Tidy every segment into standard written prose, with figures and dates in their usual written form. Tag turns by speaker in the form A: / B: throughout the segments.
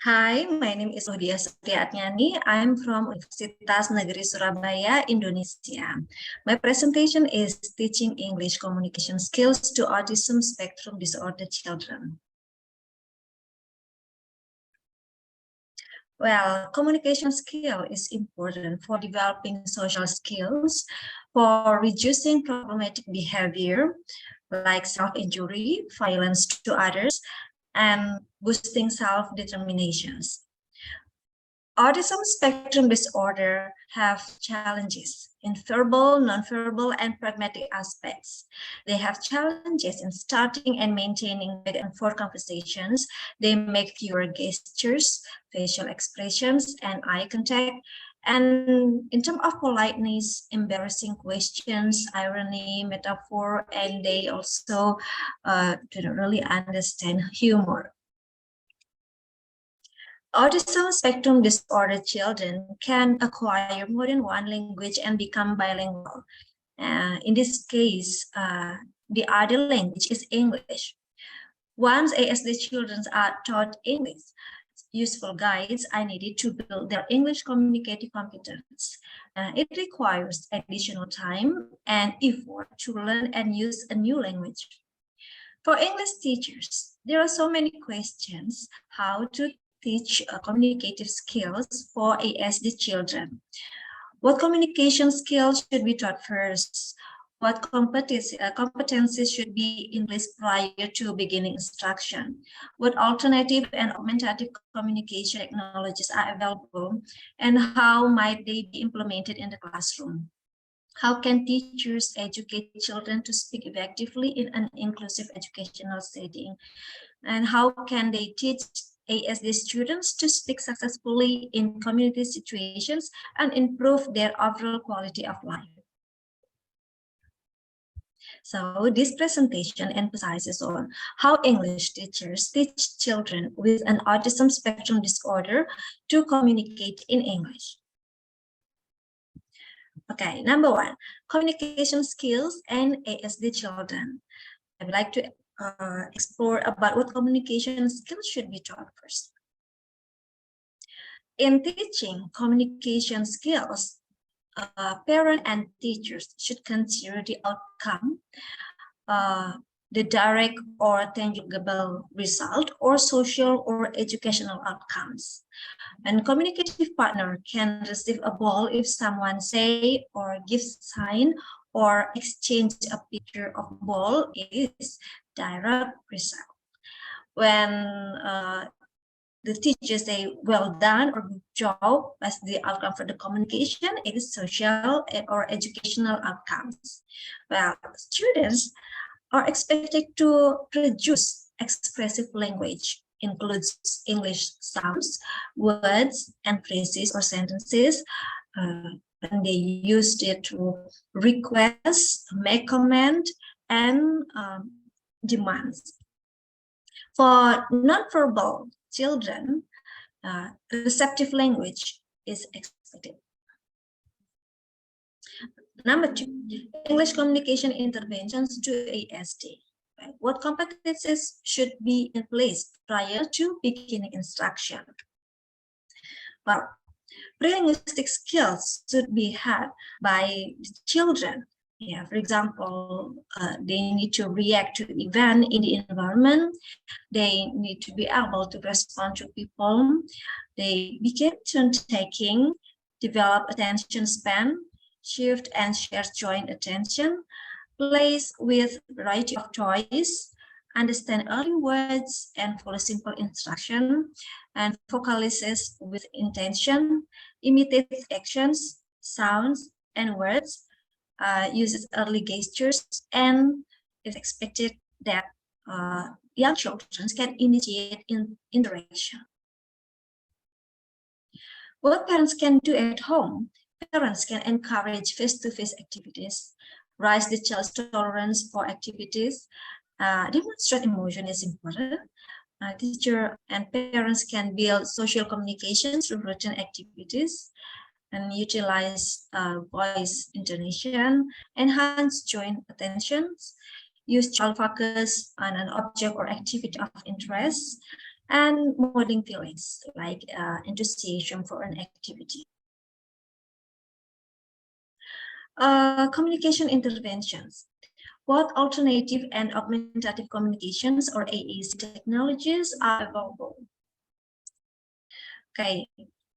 A: Hi, my name is Udia Supriyatnyani. I'm from Universitas Negeri Surabaya, Indonesia. My presentation is Teaching English Communication Skills to Autism Spectrum Disorder Children. Well, communication skill is important for developing social skills, for reducing problematic behavior like self-injury, violence to others, and boosting self-determinations. Autism spectrum disorder have challenges in verbal, nonverbal, and pragmatic aspects. They have challenges in starting and maintaining back and forth conversations. They make fewer gestures, facial expressions, and eye contact. And in terms of politeness, embarrassing questions, irony, metaphor, and they also don't really understand humor. Autism spectrum disorder children can acquire more than one language and become bilingual. In this case, the other language is English. Once ASD children are taught English, useful guides are needed to build their English communicative competence. It requires additional time and effort to learn and use a new language. For English teachers, there are so many questions how to teach communicative skills for ASD children. What communication skills should be taught first? What competencies should be in place prior to beginning instruction? What alternative and augmentative communication technologies are available? And how might they be implemented in the classroom? How can teachers educate children to speak effectively in an inclusive educational setting? And how can they teach ASD students to speak successfully in community situations and improve their overall quality of life? So this presentation emphasizes on how English teachers teach children with an autism spectrum disorder to communicate in English. Okay, number one, communication skills and ASD children. I would like to explore about what communication skills should be taught first. In teaching communication skills, parents and teachers should consider the outcome, the direct or tangible result, or social or educational outcomes. And communicative partner can receive a ball if someone say or gives sign or exchange a picture of ball is direct result. When the teachers say well done or good job as the outcome for the communication, it is social or educational outcomes. Well, students are expected to produce expressive language, includes English sounds, words, and phrases or sentences, and they use it to request, make comment, and demands. For nonverbal children, receptive language is expected. Number two, English communication interventions to ASD. What competencies should be in place prior to beginning instruction? Well, pre-linguistic skills should be had by children. Yeah, for example, they need to react to event in the environment. They need to be able to respond to people. They begin turn-taking, develop attention span, shift and share joint attention, plays with variety of toys, understand early words and follow simple instruction, and vocalizes with intention, imitates actions, sounds, and words, uses early gestures, and it's expected that young children can initiate interaction. What parents can do at home? Parents can encourage face-to-face activities, raise the child's tolerance for activities, demonstrate emotion is important. Teacher and parents can build social communication through routine activities and utilize voice intonation, enhance joint attentions, use child focus on an object or activity of interest, and modeling feelings like enthusiasm for an activity. Communication interventions. Both alternative and augmentative communications or AAC technologies are available. Okay,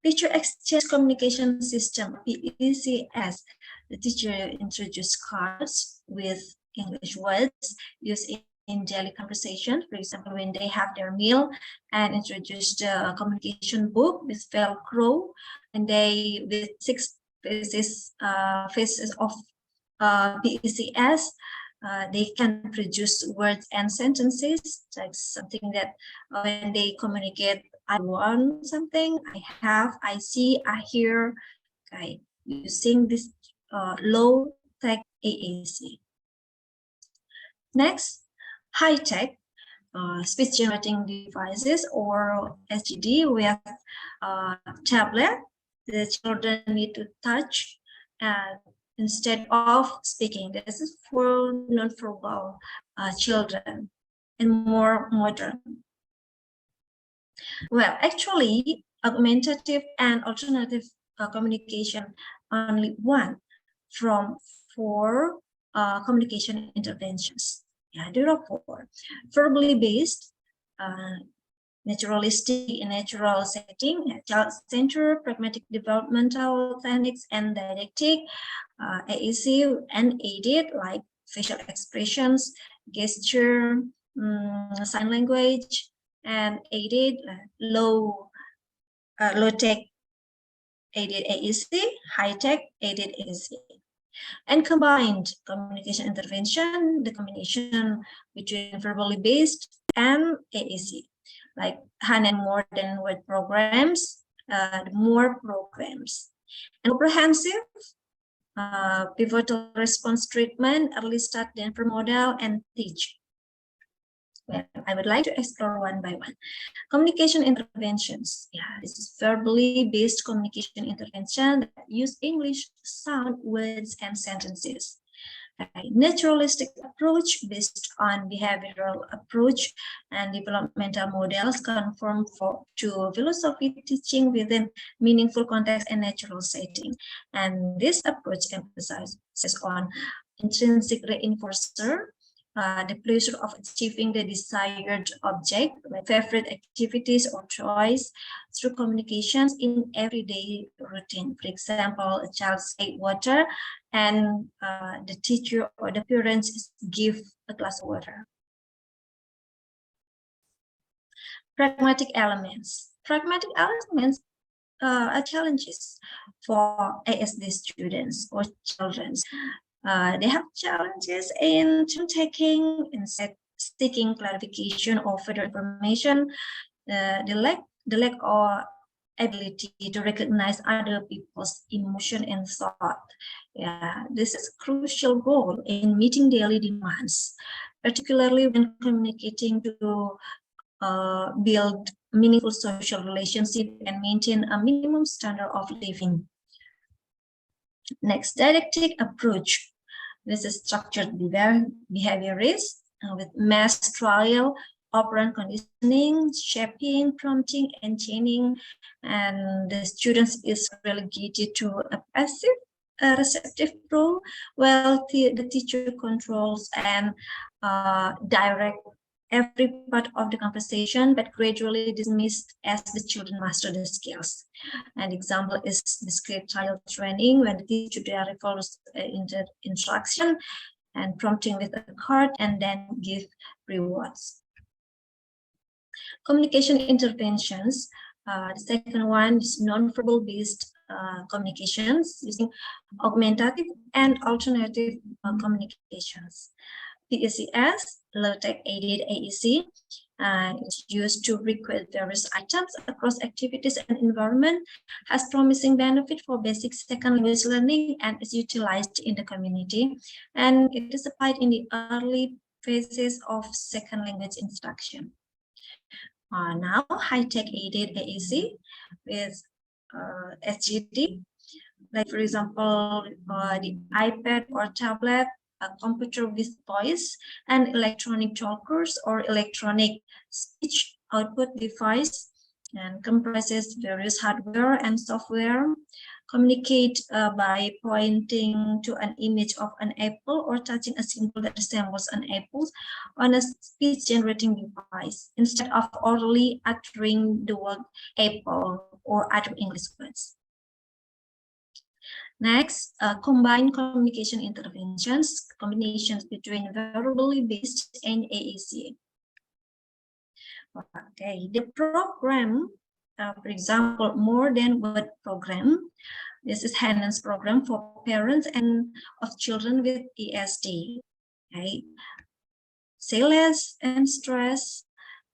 A: Picture Exchange Communication System, PECS. The teacher introduced cards with English words used in daily conversation. For example, when they have their meal, and introduced a communication book with Velcro, and they with 6 faces of PECS. They can produce words and sentences, like something that when they communicate, I want something, I have, I see, I hear, okay, using this low-tech AAC. Next, high-tech speech generating devices or SGD with tablet. The children need to touch and instead of speaking. This is for non-verbal children and more modern. Well, actually, augmentative and alternative communication only one from 4 communication interventions. Yeah, there are 4. Verbally based, naturalistic in natural setting, child-centered, pragmatic developmental techniques, and didactic, AAC and aided like facial expressions, gesture, sign language, and aided low-tech aided AEC, high-tech aided AEC. And combined communication intervention, the combination between verbally based and AAC, like hand and more than word programs, more programs. And comprehensive pivotal response treatment, early start, Denver model, and teach. Well, I would like to explore one by one. Communication interventions. Yeah, this is verbally based communication intervention that use English, sound, words, and sentences. A naturalistic approach based on behavioral approach and developmental models conform to philosophy teaching within meaningful context and natural setting. And this approach emphasizes on intrinsic reinforcer, the pleasure of achieving the desired object, like favorite activities or choice, through communications in everyday routine. For example, a child say water, and the teacher or the parents give a glass of water. Pragmatic elements. Pragmatic elements are challenges for ASD students or children. They have challenges in taking, instead seeking clarification or further information, the lack of ability to recognize other people's emotion and thought. Yeah, this is a crucial role in meeting daily demands, particularly when communicating to build meaningful social relationship and maintain a minimum standard of living. Next, didactic approach. This is structured behaviorist with mass trial, operant conditioning, shaping, prompting, and chaining, and the students is relegated to a passive receptive role, while the teacher controls and direct every part of the conversation, but gradually dismissed as the children master the skills. An example is discrete child training, when the teacher directly follows instruction and prompting with a card and then give rewards. Communication interventions. The second one is non-verbal based communications using augmentative and alternative communications. PECS, low-tech aided AEC, is used to record various items across activities and environment, has promising benefit for basic second language learning, and is utilized in the community. And it is applied in the early phases of second language instruction. Now, high-tech aided AEC with SGD, like for example, the iPad or tablet, a computer with voice, and electronic talkers or electronic speech output device and comprises various hardware and software, communicate by pointing to an image of an apple or touching a symbol that resembles an apple on a speech generating device instead of orally uttering the word apple or other English words. Next, combined communication interventions, combinations between verbally based and AAC. Okay, the program, for example, More Than Word program. This is Hannon's program for parents and of children with ESD. Okay, say less and stress,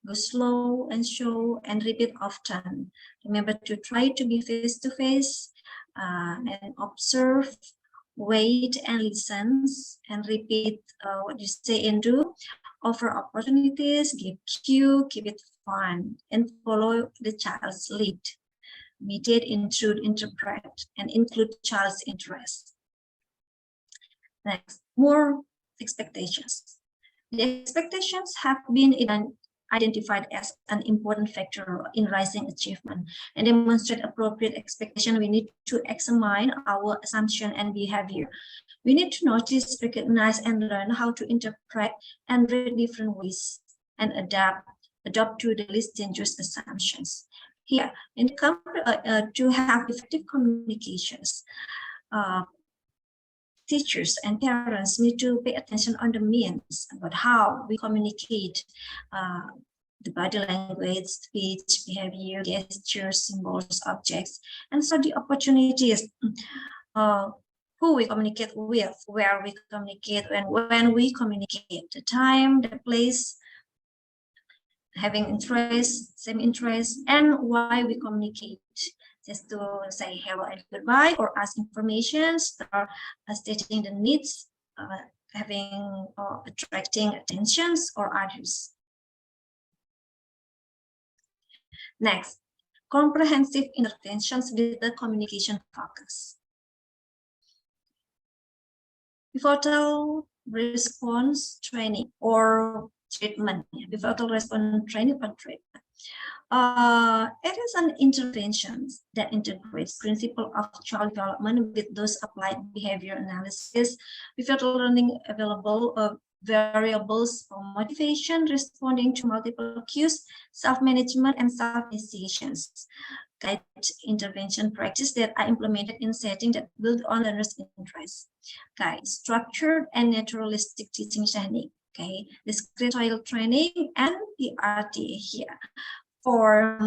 A: go slow and show and repeat often. Remember to try to be face to face and observe, wait and listen and repeat what you say and do. Offer opportunities, give cue, keep it fun, and follow the child's lead. Mediate, intrude, interpret, and include child's interest. Next, more expectations. The expectations have been identified as an important factor in rising achievement and demonstrate appropriate expectation. We need to examine our assumption and behavior. We need to notice, recognize, and learn how to interpret and read different ways and adopt to the least dangerous assumptions. Here, in the to have effective communications, teachers and parents need to pay attention on the means about how we communicate the body language, speech, behavior, gestures, symbols, objects, and so the opportunities, who we communicate with, where we communicate, and when we communicate, the time, the place, having interest, same interest, and why we communicate. Just to say hello and goodbye, or ask information, or stating the needs, having or attracting attentions or others. Next, comprehensive interventions with the communication focus. Pivotal response training or treatment. Pivotal response training or treatment. It is an intervention that integrates principle of child development with those applied behavior analysis, pivotal learning available variables for motivation, responding to multiple cues, self-management, and self-initiations. Guide intervention practice that are implemented in settings that build on learners' interests. Guide structured and naturalistic teaching technique. Okay, discrete training and the RTA here. For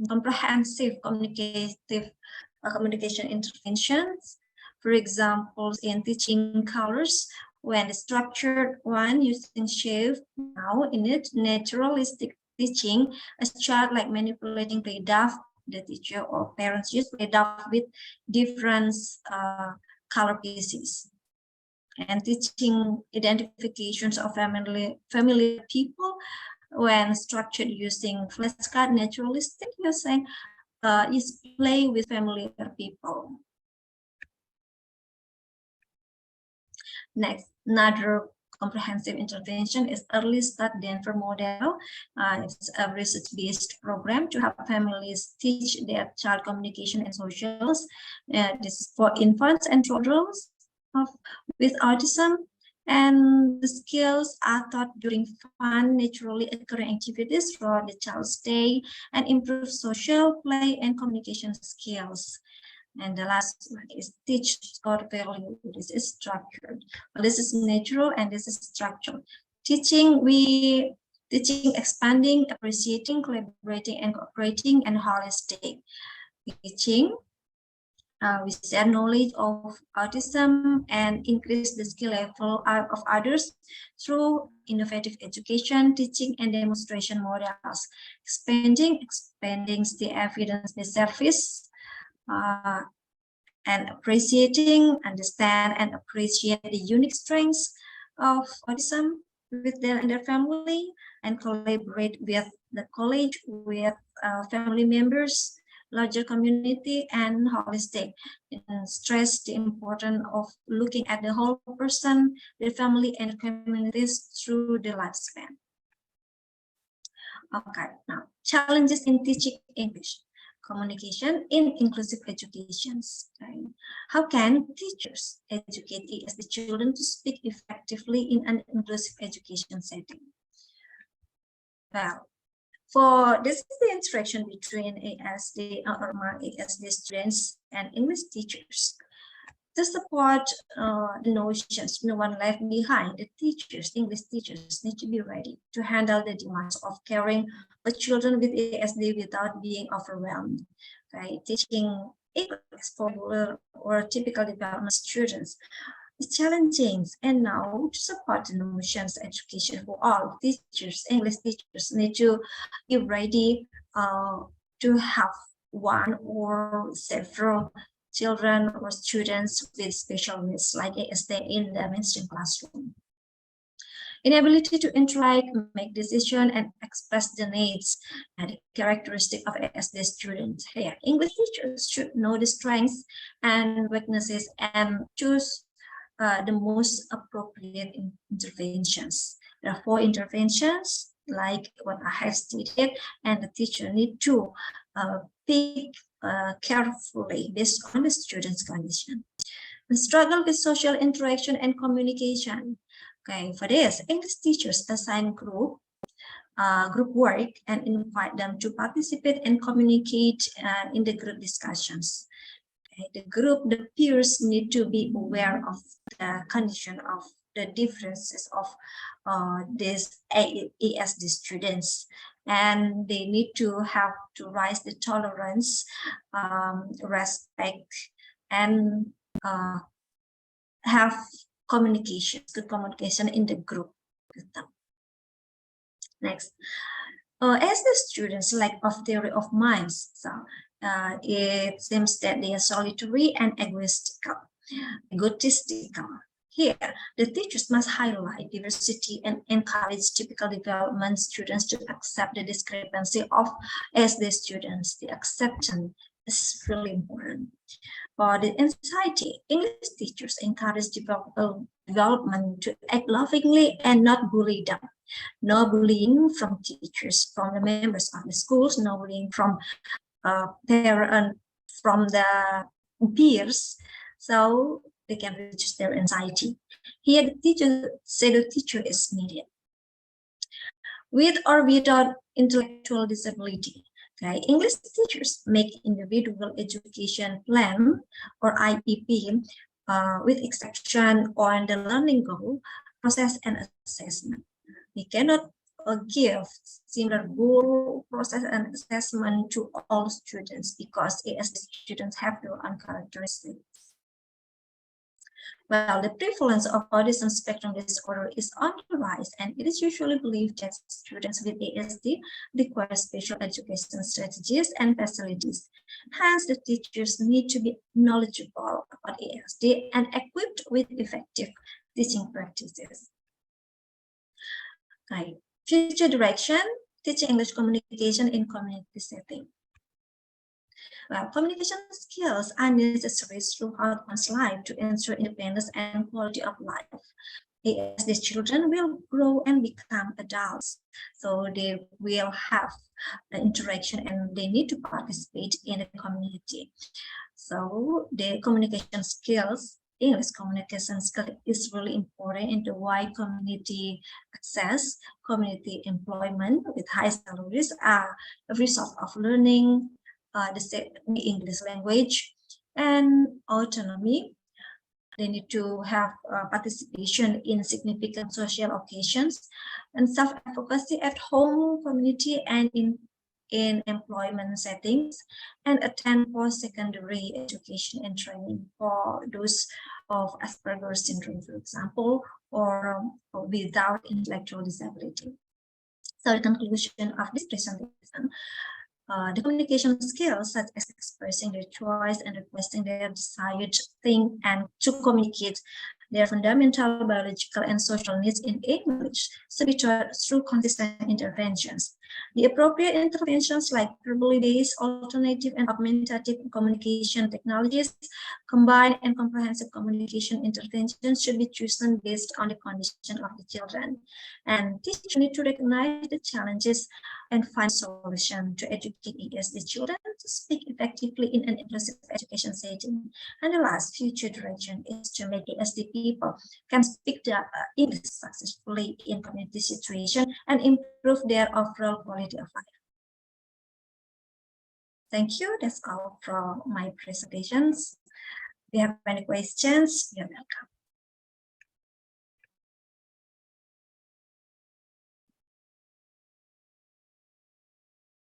A: comprehensive communication interventions, for example, in teaching colors, when the structured one using shape, now in it, naturalistic teaching, a child like manipulating play doh, the teacher or parents use play doh with different color pieces. And teaching identifications of familiar people, when structured using flashcard, naturalistic using is play with familiar people. Next, another comprehensive intervention is Early Start Denver model. It's a research-based program to help families teach their child communication and socials. This is for infants and children with autism. And the skills are taught during fun, naturally occurring activities throughout the child's day and improve social, play, and communication skills. And the last one is teach core value. This is structured. Well, this is natural and this is structured. Teaching, expanding, appreciating, collaborating, and cooperating, and holistic. Teaching, we share knowledge of autism and increase the skill level of others through innovative education, teaching, and demonstration models. Expanding the evidence-based service, and appreciating, understand, and appreciate the unique strengths of autism with their family, and collaborate with the college, with family members, larger community, and holistic. And stress the importance of looking at the whole person, the family, and communities through the lifespan. Okay, now challenges in teaching English, communication in inclusive education. Right? How can teachers educate ASD children to speak effectively in an inclusive education setting? Well, for this is the interaction between ASD or ASD students and English teachers. To support the notions no one left behind, the teachers, English teachers, need to be ready to handle the demands of caring for children with ASD without being overwhelmed. Okay? Teaching English for regular or typical development students is challenging, and now to support the notions education for all teachers, English teachers need to be ready to have one or several children or students with special needs like ASD in the mainstream classroom. Inability to interact, make decisions, and express the needs and the characteristic of ASD students. Here, English teachers should know the strengths and weaknesses and choose the most appropriate interventions. There are 4 interventions, like what I have stated, and the teacher need to pick carefully based on the student's condition. The struggle with social interaction and communication. Okay, for this, English teachers assign group work and invite them to participate and communicate in the group discussions. Okay, the peers need to be aware of the condition of the differences of these ASD students, and they need to have to raise the tolerance, respect, and have good communication in the group with them. Next, as the students lack of theory of minds, so it seems that they are solitary and egotistical. Here, the teachers must highlight diversity and encourage typical development students to accept the discrepancy of SD students. The acceptance is really important. For the anxiety, English teachers encourage development to act lovingly and not bully them. No bullying from teachers, from the members of the schools, no bullying from parents, from the peers, so they can reduce their anxiety. Here, the teacher is needed. With or without intellectual disability, okay, English teachers make individual education plan or IEP with exception on the learning goal, process, and assessment. We cannot give similar goal, process, and assessment to all students because ASD students have their own characteristics. Well, the prevalence of autism spectrum disorder is on the rise, and it is usually believed that students with ASD require special education strategies and facilities. Hence, the teachers need to be knowledgeable about ASD and equipped with effective teaching practices. Okay. Future direction, teaching English communication in community setting. Well, communication skills are necessary throughout one's life to ensure independence and quality of life. As these children will grow and become adults, so they will have interaction and they need to participate in the community. So the communication skills, English communication skill is really important in the wide community access, community employment with high salaries are a result of learning the English language and autonomy. They need to have participation in significant social occasions and self-advocacy at home, community, and in employment settings, and attend post-secondary education and training for those of Asperger's syndrome, for example, or without intellectual disability. So the conclusion of this presentation, the communication skills such as expressing their choice and requesting their desired thing and to communicate their fundamental biological and social needs in English should be taught through consistent interventions. The appropriate interventions like verbally-based, alternative, and augmentative communication technologies, combined and comprehensive communication interventions should be chosen based on the condition of the children. And teachers need to recognize the challenges and find solution to educate ESD children to speak effectively in an inclusive education setting. And the last future direction is to make ESD people can speak the English successfully in community situation and improve their overall quality of life. Thank you. That's all from my presentations. If you have any questions, you're welcome.